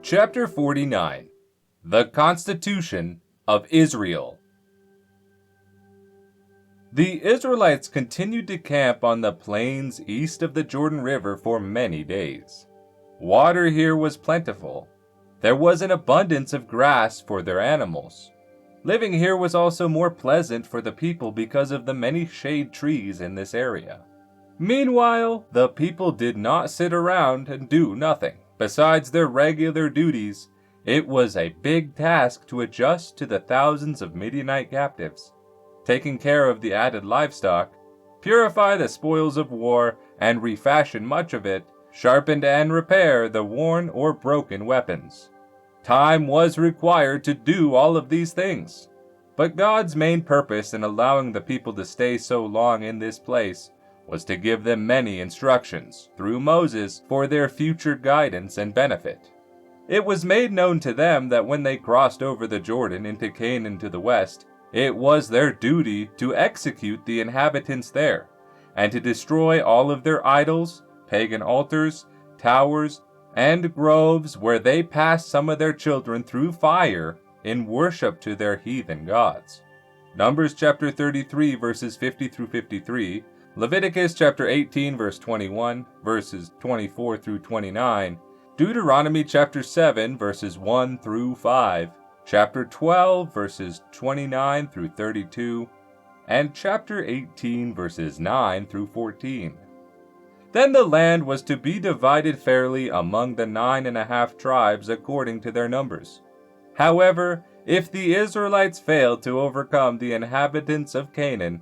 Chapter 49. The Constitution of Israel. The Israelites continued to camp on the plains east of the Jordan River for many days. Water here was plentiful. There was an abundance of grass for their animals. Living here was also more pleasant for the people because of the many shade trees in this area. Meanwhile, the people did not sit around and do nothing. Besides their regular duties, it was a big task to adjust to the thousands of Midianite captives, taking care of the added livestock, purify the spoils of war, and refashion much of it, sharpen and repair the worn or broken weapons. Time was required to do all of these things. But God's main purpose in allowing the people to stay so long in this place was to give them many instructions, through Moses, for their future guidance and benefit. It was made known to them that when they crossed over the Jordan into Canaan to the west, it was their duty to execute the inhabitants there, and to destroy all of their idols, pagan altars, towers, and groves where they passed some of their children through fire in worship to their heathen gods. Numbers chapter 33 verses 50 through 53, Leviticus chapter 18 verse 21, verses 24 through 29, Deuteronomy chapter 7 verses 1 through 5, chapter 12 verses 29 through 32, and chapter 18 verses 9 through 14. Then the land was to be divided fairly among the 9.5 tribes according to their numbers. However, if the Israelites failed to overcome the inhabitants of Canaan,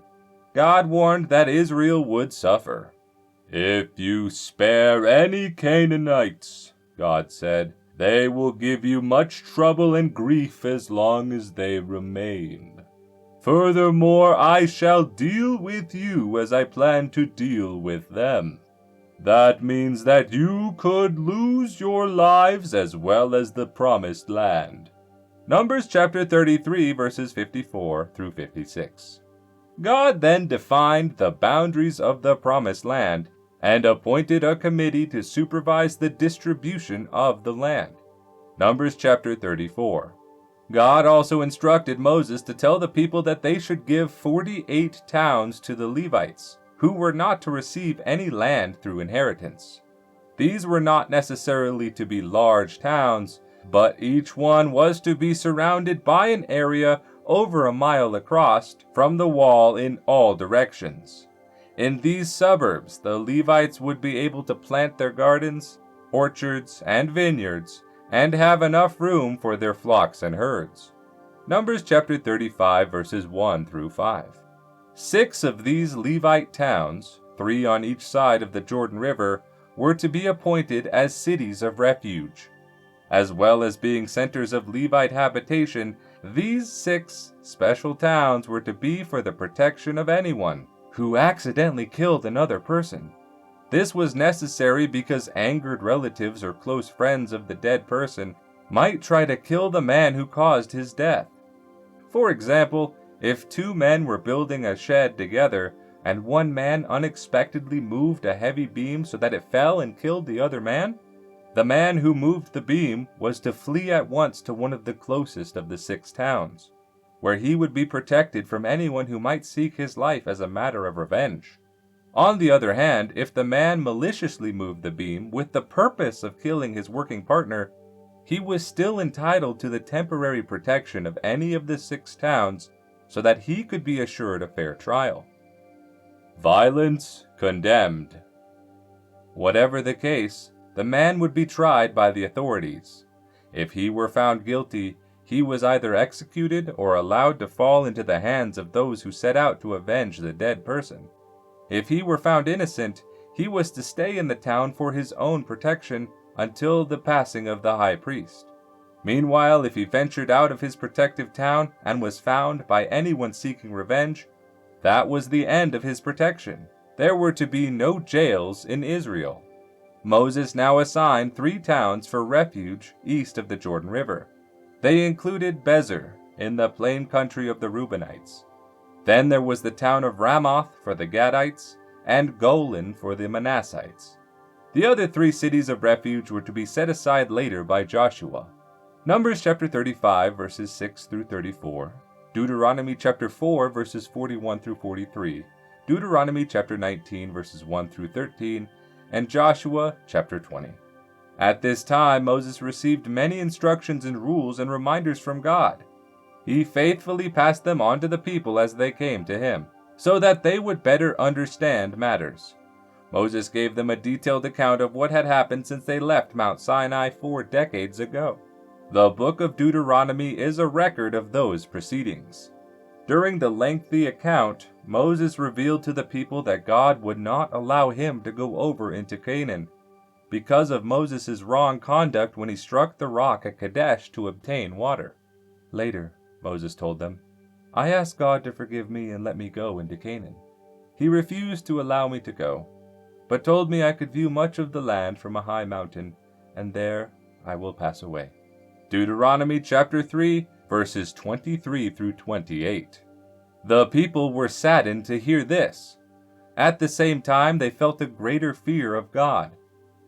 God warned that Israel would suffer. "If you spare any Canaanites," God said, "they will give you much trouble and grief as long as they remain. Furthermore, I shall deal with you as I plan to deal with them. That means that you could lose your lives as well as the promised land." Numbers chapter 33 verses 54 through 56. God then defined the boundaries of the promised land and appointed a committee to supervise the distribution of the land. Numbers chapter 34. God also instructed Moses to tell the people that they should give 48 towns to the Levites, who were not to receive any land through inheritance. These were not necessarily to be large towns, but each one was to be surrounded by an area over a mile across from the wall in all directions. In these suburbs, the Levites would be able to plant their gardens, orchards, and vineyards, and have enough room for their flocks and herds. Numbers chapter 35 verses 1 through 5. 6 of these Levite towns, 3 on each side of the Jordan River, were to be appointed as cities of refuge. As well as being centers of Levite habitation, these 6 special towns were to be for the protection of anyone who accidentally killed another person. This was necessary because angered relatives or close friends of the dead person might try to kill the man who caused his death. For example, if 2 men were building a shed together and one man unexpectedly moved a heavy beam so that it fell and killed the other man, the man who moved the beam was to flee at once to one of the closest of the 6 towns, where he would be protected from anyone who might seek his life as a matter of revenge. On the other hand, if the man maliciously moved the beam with the purpose of killing his working partner, he was still entitled to the temporary protection of any of the 6 towns so that he could be assured a fair trial. Violence condemned. Whatever the case, the man would be tried by the authorities. If he were found guilty, he was either executed or allowed to fall into the hands of those who set out to avenge the dead person. If he were found innocent, he was to stay in the town for his own protection until the passing of the high priest. Meanwhile, if he ventured out of his protective town and was found by anyone seeking revenge, that was the end of his protection. There were to be no jails in Israel. Moses now assigned 3 towns for refuge east of the Jordan River. They included Bezer in the plain country of the Reubenites. Then there was the town of Ramoth for the Gadites, and Golan for the Manassites. The other 3 cities of refuge were to be set aside later by Joshua. Numbers chapter 35 verses 6 through 34, Deuteronomy chapter 4 verses 41 through 43, Deuteronomy chapter 19 verses 1 through 13, and Joshua chapter 20. At this time, Moses received many instructions and rules and reminders from God. He faithfully passed them on to the people as they came to him, so that they would better understand matters. Moses gave them a detailed account of what had happened since they left Mount Sinai 4 decades ago. The book of Deuteronomy is a record of those proceedings. During the lengthy account, Moses revealed to the people that God would not allow him to go over into Canaan, because of Moses' wrong conduct when he struck the rock at Kadesh to obtain water. Later, Moses told them, "I asked God to forgive me and let me go into Canaan. He refused to allow me to go, but told me I could view much of the land from a high mountain, and there I will pass away." Deuteronomy chapter 3, verses 23 through 28. The people were saddened to hear this. At the same time, they felt a greater fear of God.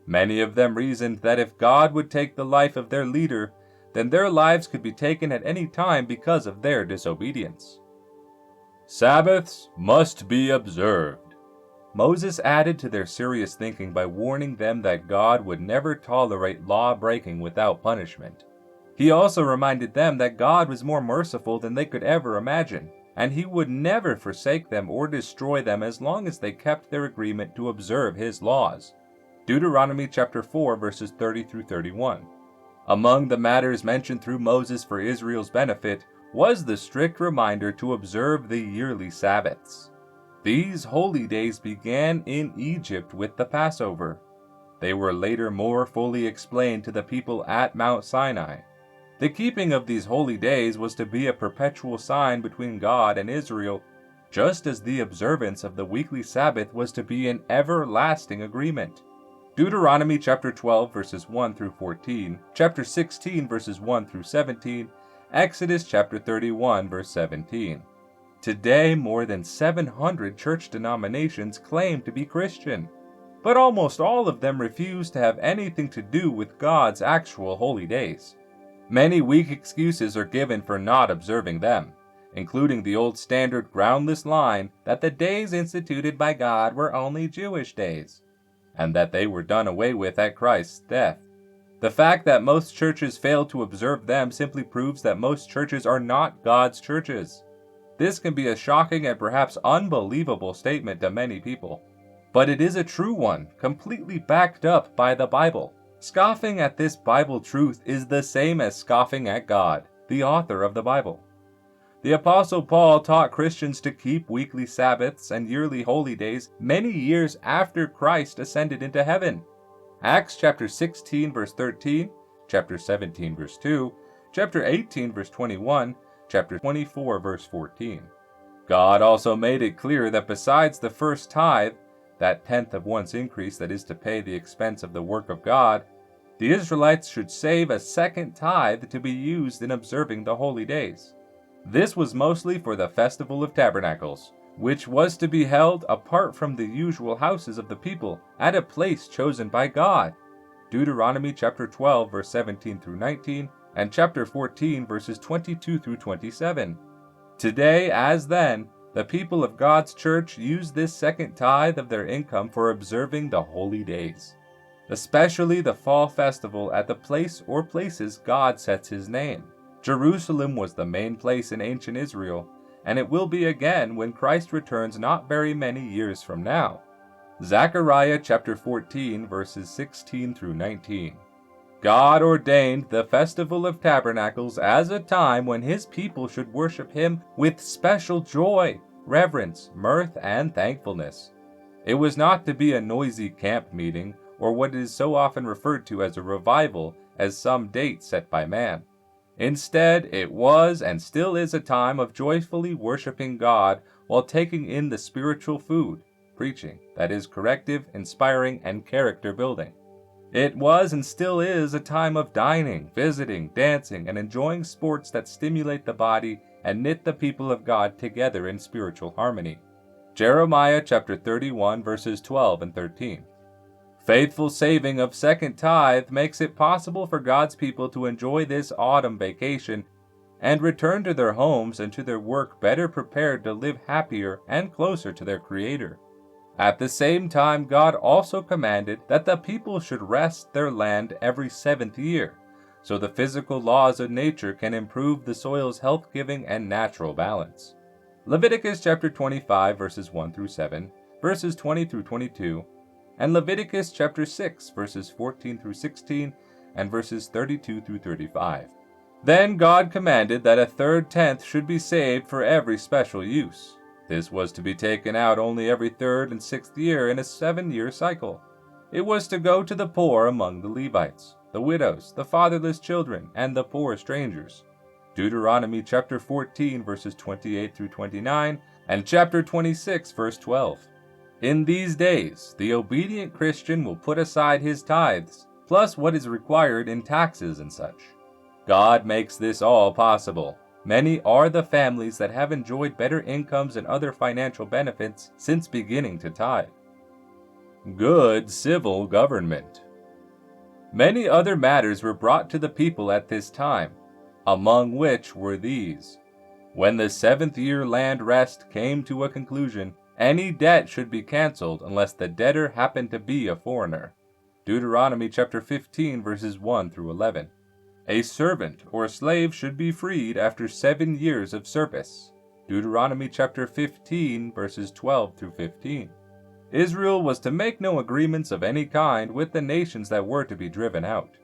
Many of them reasoned that if God would take the life of their leader, then their lives could be taken at any time because of their disobedience. Sabbaths must be observed. Moses added to their serious thinking by warning them that God would never tolerate law-breaking without punishment. He also reminded them that God was more merciful than they could ever imagine, and he would never forsake them or destroy them as long as they kept their agreement to observe his laws. Deuteronomy chapter 4 verses 30 through 31. Among the matters mentioned through Moses for Israel's benefit was the strict reminder to observe the yearly Sabbaths. These holy days began in Egypt with the Passover. They were later more fully explained to the people at Mount Sinai. The keeping of these holy days was to be a perpetual sign between God and Israel, just as the observance of the weekly Sabbath was to be an everlasting agreement. Deuteronomy chapter 12 verses 1 through 14, chapter 16 verses 1 through 17, Exodus chapter 31 verse 17. Today, more than 700 church denominations claim to be Christian, but almost all of them refuse to have anything to do with God's actual holy days. Many weak excuses are given for not observing them, including the old standard groundless line that the days instituted by God were only Jewish days, and that they were done away with at Christ's death. The fact that most churches fail to observe them simply proves that most churches are not God's churches. This can be a shocking and perhaps unbelievable statement to many people, but it is a true one, completely backed up by the Bible. Scoffing at this Bible truth is the same as scoffing at God, the author of the Bible. The Apostle Paul taught Christians to keep weekly Sabbaths and yearly holy days many years after Christ ascended into heaven. Acts chapter 16 verse 13, chapter 17 verse 2, chapter 18 verse 21, chapter 24 verse 14. God also made it clear that besides the first tithe, that tenth of one's increase that is to pay the expense of the work of God, the Israelites should save a second tithe to be used in observing the holy days. This was mostly for the Festival of Tabernacles, which was to be held apart from the usual houses of the people at a place chosen by God. Deuteronomy chapter 12 verse 17 through 19 and chapter 14 verses 22 through 27. Today, as then, the people of God's church use this second tithe of their income for observing the holy days, especially the fall festival at the place or places God sets his name. Jerusalem was the main place in ancient Israel, and it will be again when Christ returns not very many years from now. Zechariah chapter 14 verses 16 through 19. God ordained the Festival of Tabernacles as a time when his people should worship him with special joy, reverence, mirth, and thankfulness. It was not to be a noisy camp meeting, or what is so often referred to as a revival as some date set by man. Instead, it was and still is a time of joyfully worshiping God while taking in the spiritual food, preaching, that is corrective, inspiring, and character building. It was and still is a time of dining, visiting, dancing, and enjoying sports that stimulate the body and knit the people of God together in spiritual harmony. Jeremiah chapter 31 verses 12 and 13. Faithful saving of second tithe makes it possible for God's people to enjoy this autumn vacation and return to their homes and to their work better prepared to live happier and closer to their Creator. At the same time, God also commanded that the people should rest their land every 7th year, so the physical laws of nature can improve the soil's health-giving and natural balance. Leviticus chapter 25 verses 1 through 7, verses 20 through 22, and Leviticus chapter 6 verses 14 through 16 and verses 32 through 35. Then God commanded that a third tenth should be saved for every special use. This was to be taken out only every 3rd and 6th year in a 7-year cycle. It was to go to the poor among the Levites, the widows, the fatherless children, and the poor strangers. Deuteronomy chapter 14 verses 28 through 29 and chapter 26 verse 12. In these days, the obedient Christian will put aside his tithes, plus what is required in taxes and such. God makes this all possible. Many are the families that have enjoyed better incomes and other financial benefits since beginning to tithe. Good civil government. Many other matters were brought to the people at this time, among which were these. When the 7th-year land rest came to a conclusion, any debt should be canceled unless the debtor happened to be a foreigner. Deuteronomy chapter 15 verses 1 through 11. A servant or slave should be freed after 7 years of service. Deuteronomy chapter 15 verses 12 through 15. Israel was to make no agreements of any kind with the nations that were to be driven out.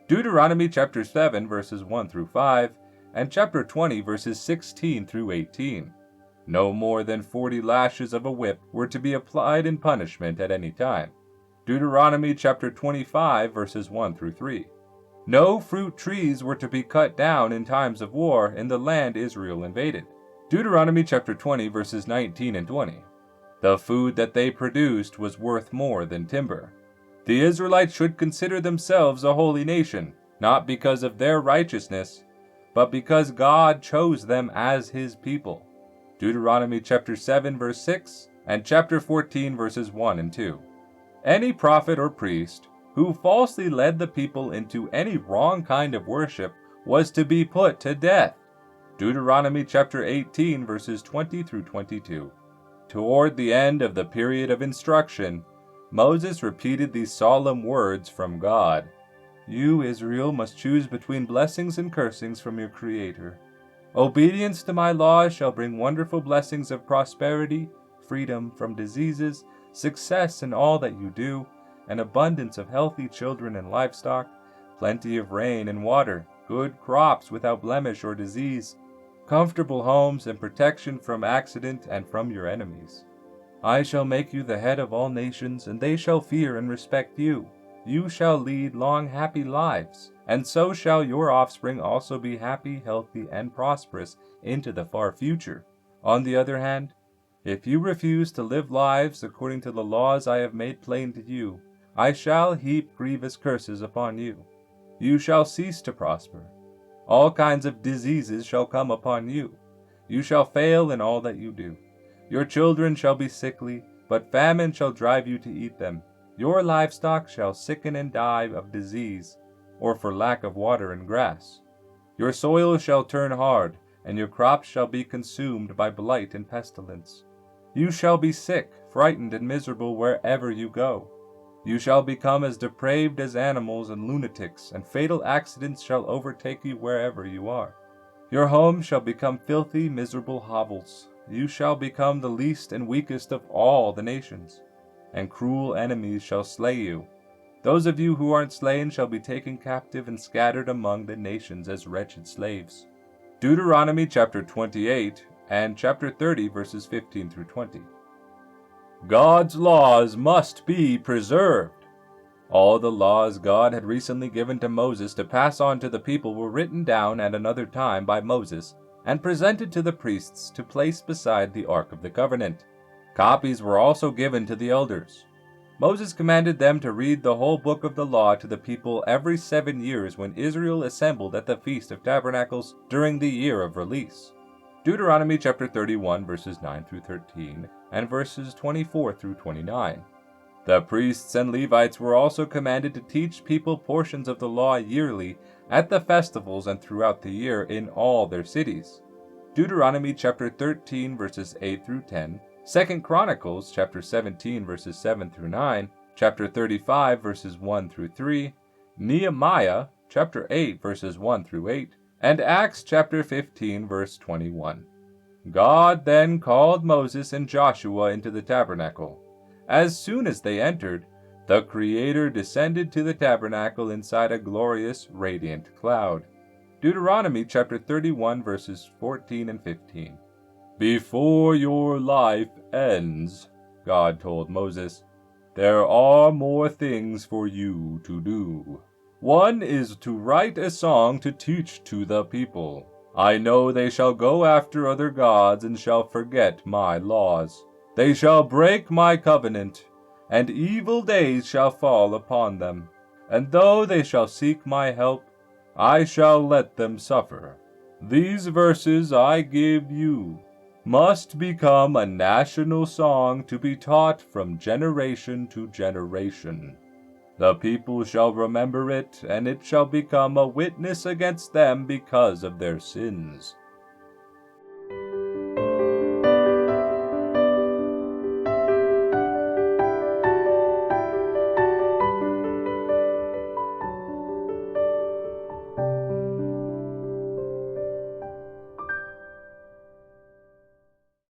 Deuteronomy chapter 7 verses 1 through 5 and chapter 20 verses 16 through 18. No more than 40 lashes of a whip were to be applied in punishment at any time. Deuteronomy chapter 25 verses 1 through 3. No fruit trees were to be cut down in times of war in the land Israel invaded. Deuteronomy chapter 20 verses 19 and 20. The food that they produced was worth more than timber. The Israelites should consider themselves a holy nation, not because of their righteousness, but because God chose them as His people. Deuteronomy chapter 7 verse 6 and chapter 14 verses 1 and 2. Any prophet or priest who falsely led the people into any wrong kind of worship was to be put to death. Deuteronomy chapter 18 verses 20 through 22. Toward the end of the period of instruction, Moses repeated these solemn words from God. You, Israel, must choose between blessings and cursings from your Creator. Obedience to my laws shall bring wonderful blessings of prosperity, freedom from diseases, success in all that you do, an abundance of healthy children and livestock, plenty of rain and water, good crops without blemish or disease, comfortable homes and protection from accident and from your enemies. I shall make you the head of all nations, and they shall fear and respect you. You shall lead long, happy lives, and so shall your offspring also be happy, healthy, and prosperous into the far future. On the other hand, if you refuse to live lives according to the laws I have made plain to you, I shall heap grievous curses upon you. You shall cease to prosper. All kinds of diseases shall come upon you. You shall fail in all that you do. Your children shall be sickly, but famine shall drive you to eat them. Your livestock shall sicken and die of disease, or for lack of water and grass. Your soil shall turn hard, and your crops shall be consumed by blight and pestilence. You shall be sick, frightened, and miserable wherever you go. You shall become as depraved as animals and lunatics, and fatal accidents shall overtake you wherever you are. Your home shall become filthy, miserable hovels. You shall become the least and weakest of all the nations, and cruel enemies shall slay you. Those of you who aren't slain shall be taken captive and scattered among the nations as wretched slaves. Deuteronomy chapter 28 and chapter 30 verses 15 through 20. God's laws must be preserved. All the laws God had recently given to Moses to pass on to the people were written down at another time by Moses and presented to the priests to place beside the Ark of the Covenant. Copies were also given to the elders. Moses commanded them to read the whole book of the law to the people every 7 years when Israel assembled at the Feast of Tabernacles during the year of release. Deuteronomy chapter 31 verses 9 through 13 and verses 24 through 29. The priests and Levites were also commanded to teach people portions of the law yearly at the festivals and throughout the year in all their cities. Deuteronomy chapter 13 verses 8 through 10, 2 Chronicles chapter 17 verses 7 through 9, chapter 35 verses 1 through 3, Nehemiah chapter 8 verses 1 through 8, and Acts chapter 15 verse 21. God then called Moses and Joshua into the tabernacle. As soon as they entered, the Creator descended to the tabernacle inside a glorious, radiant cloud. Deuteronomy chapter 31 verses 14 and 15. Before your life ends, God told Moses, there are more things for you to do. One is to write a song to teach to the people. I know they shall go after other gods and shall forget my laws. They shall break my covenant, and evil days shall fall upon them. And though they shall seek my help, I shall let them suffer. These verses I give you must become a national song to be taught from generation to generation. The people shall remember it, and it shall become a witness against them because of their sins.